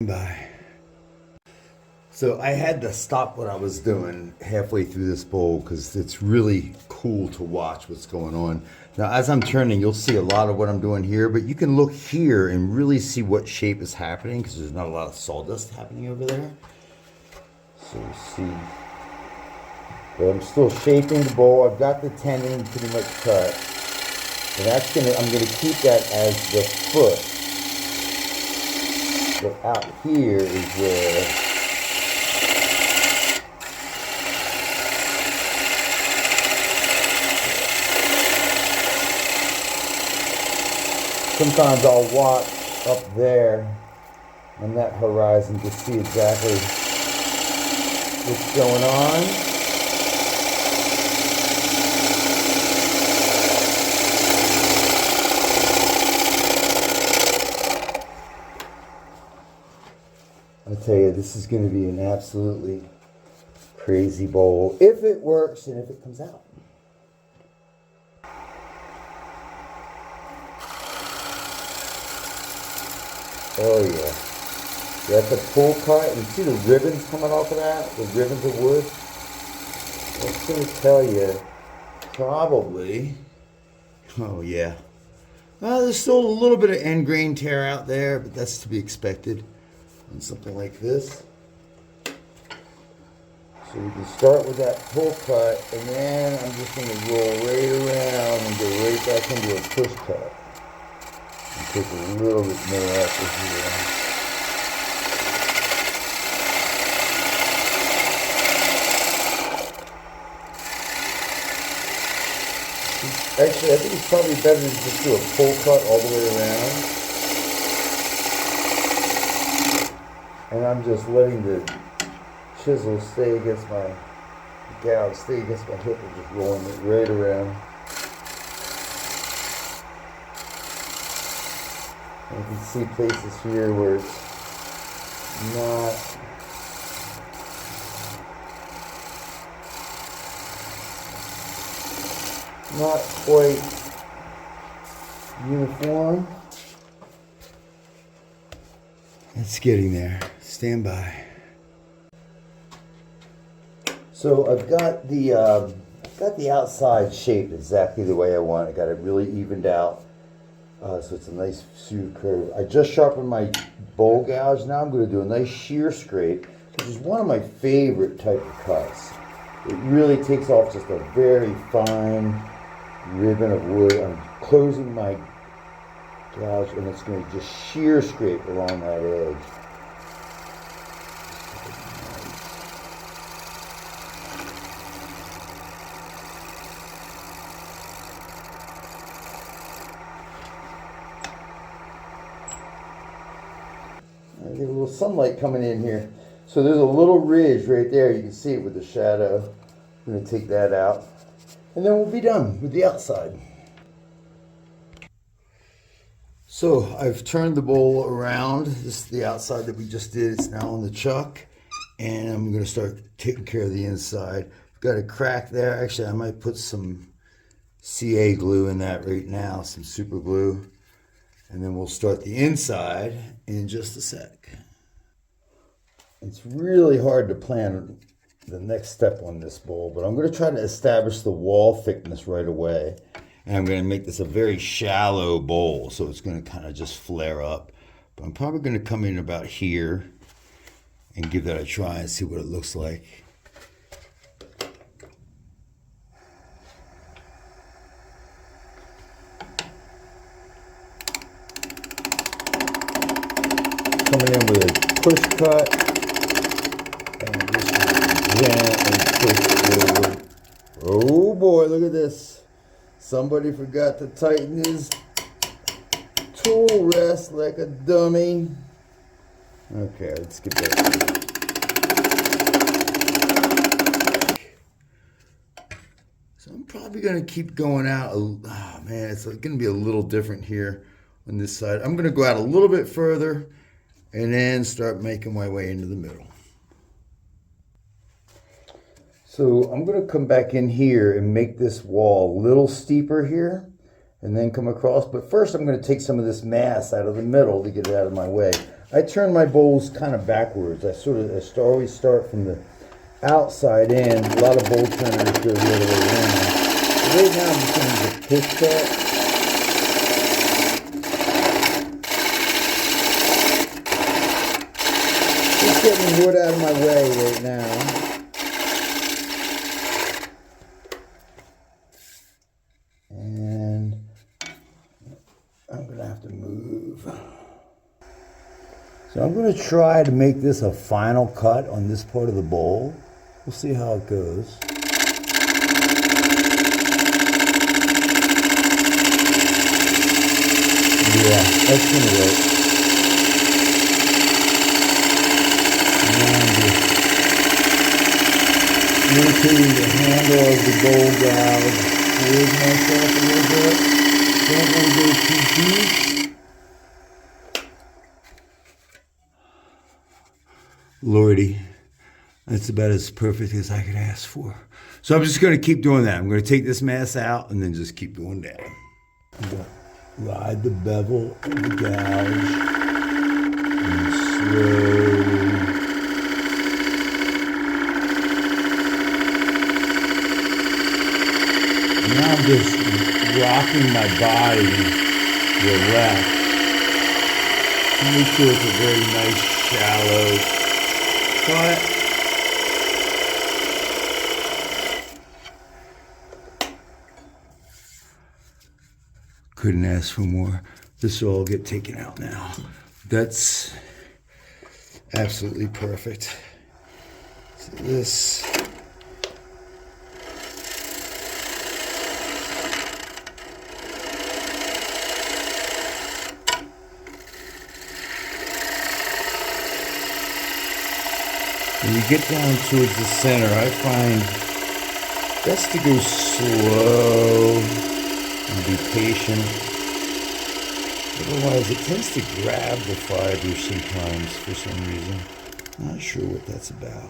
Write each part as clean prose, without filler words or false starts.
by. So I had to stop what I was doing halfway through this bowl because it's really cool to watch what's going on. Now as I'm turning, you'll see a lot of what I'm doing here, but you can look here and really see what shape is happening because there's not a lot of sawdust happening over there. So you see, but I'm still shaping the bowl. I've got the tendon pretty much cut. And that's I'm gonna keep that as the foot. But out here is where sometimes I'll watch up there on that horizon to see exactly what's going on. I'll tell you, this is going to be an absolutely crazy bowl if it works and if it comes out. Oh yeah. That's a pull cut. You see the ribbons coming off of that? The ribbons of wood? That's going to tell you probably. Oh yeah. Well, there's still a little bit of end grain tear out there, but that's to be expected on something like this. So you can start with that pull cut, and then I'm just going to roll right around and go right back into a push cut. And take a little bit more after here. Actually, I think it's probably better to just do a pull cut all the way around. And I'm just letting the chisel stay against my gouge, stay against my hip, and just rolling it right around. And you can see places here where it's not quite uniform. It's getting there. Stand by. So I've got the outside shaped exactly the way I want. I got it really evened out, so it's a nice smooth curve. I just sharpened my bowl gouge. Now I'm going to do a nice shear scrape, which is one of my favorite type of cuts. It really takes off just a very fine ribbon of wood. I'm closing my gouge, and it's going to just shear scrape along that edge. I get a little sunlight coming in here. So there's a little ridge right there. You can see it with the shadow. I'm going to take that out, and then we'll be done with the outside. So I've turned the bowl around. This is the outside that we just did. It's now on the chuck, and I'm going to start taking care of the inside. I've got a crack there. Actually, I might put some CA glue in that right now, some super glue, and then we'll start the inside in just a sec. It's really hard to plan the next step on this bowl, but I'm going to try to establish the wall thickness right away. And I'm going to make this a very shallow bowl, so it's going to kind of just flare up. But I'm probably going to come in about here and give that a try and see what it looks like. Coming in with a push cut and just gently push forward. Oh boy, look at this. Somebody forgot to tighten his tool rest like a dummy. Okay, let's get that. So I'm probably going to keep going out. Oh man, it's going to be a little different here on this side. I'm going to go out a little bit further and then start making my way into the middle. So I'm going to come back in here and make this wall a little steeper here and then come across. But first I'm going to take some of this mass out of the middle to get it out of my way. I turn my bowls kind of backwards. Always start from the outside in. A lot of bowl turners go the other way around. So right now I'm just going to use a push cut. Just getting wood out of my way right now. And I'm going to have to move. So I'm going to try to make this a final cut on this part of the bowl. We'll see how it goes. Yeah, that's going to work. Rotating the handle of the bowl gouge towards myself a little bit. Don't want to go too deep. Lordy, that's about as perfect as I could ask for. So I'm just going to keep doing that. I'm going to take this mass out and then just keep going down. I'm going to ride the bevel of the gouge and slowly. Now I'm just rocking my body to the left to make sure it's a very nice shallow cut. Couldn't ask for more. This will all get taken out now. That's absolutely perfect. So this. When you get down towards the center, I find best to go slow and be patient. Otherwise, it tends to grab the fiber sometimes for some reason. Not sure what that's about.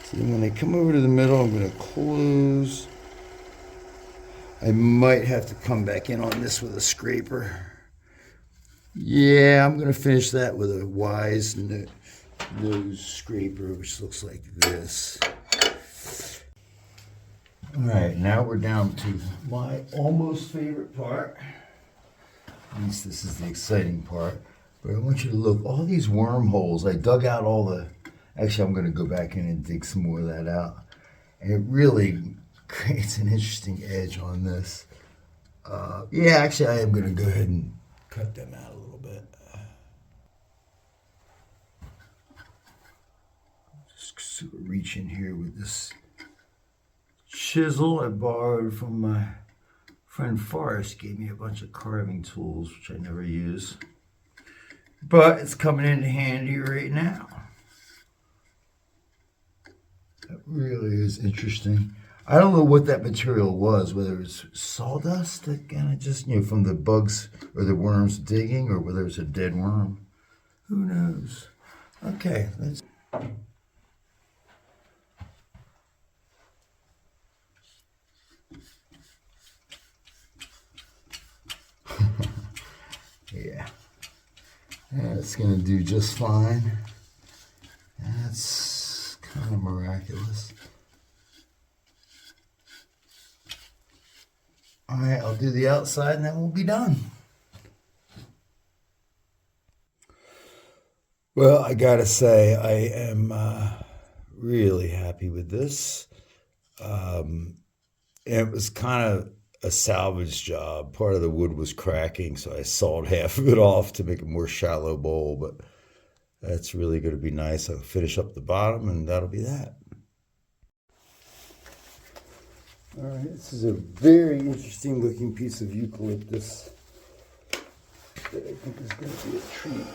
So then when they come over to the middle, I'm going to close. I might have to come back in on this with a scraper. Yeah, I'm going to finish that with a Wise nose scraper, which looks like this. All right, now we're down to my almost favorite part. At least this is the exciting part. But I want you to look, all these wormholes, I dug out all the, actually I'm going to go back in and dig some more of that out. And it really creates an interesting edge on this. Yeah, actually I am going to go ahead and cut them out a little bit. Just sort of reach in here with this chisel I borrowed from my friend Forrest. Gave me a bunch of carving tools, which I never use. But it's coming in handy right now. That really is interesting. I don't know what that material was, whether it's sawdust that kind of just, from the bugs or the worms digging, or whether it's a dead worm. Who knows? Okay, let's... Yeah, that's gonna do just fine. That's kind of miraculous. All right, I'll do the outside and then we'll be done. Well, I gotta say, I am really happy with this. It was kind of a salvage job. Part of the wood was cracking, so I sawed half of it off to make a more shallow bowl, but that's really going to be nice. I'll finish up the bottom and that'll be that. All right, this is a very interesting looking piece of eucalyptus that I think is going to be a treat.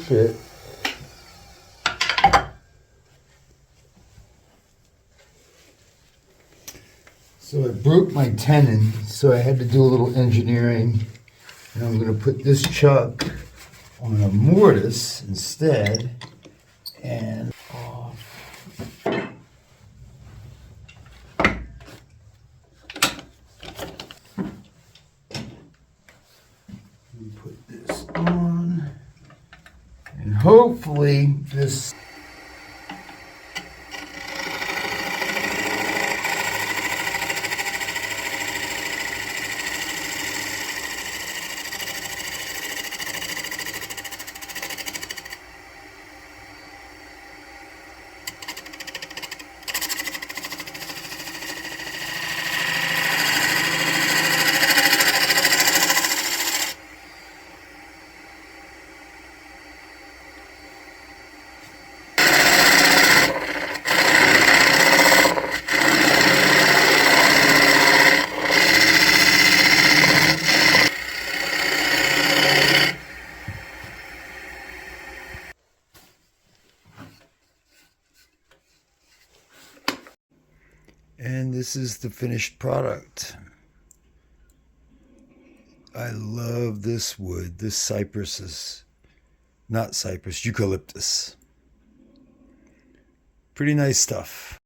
fit. So I broke my tenon, so I had to do a little engineering. And I'm going to put this chuck on a mortise instead. And off. Let me put this on. And hopefully this... And this is the finished product. I love this wood. This cypress is not cypress, eucalyptus. Pretty nice stuff.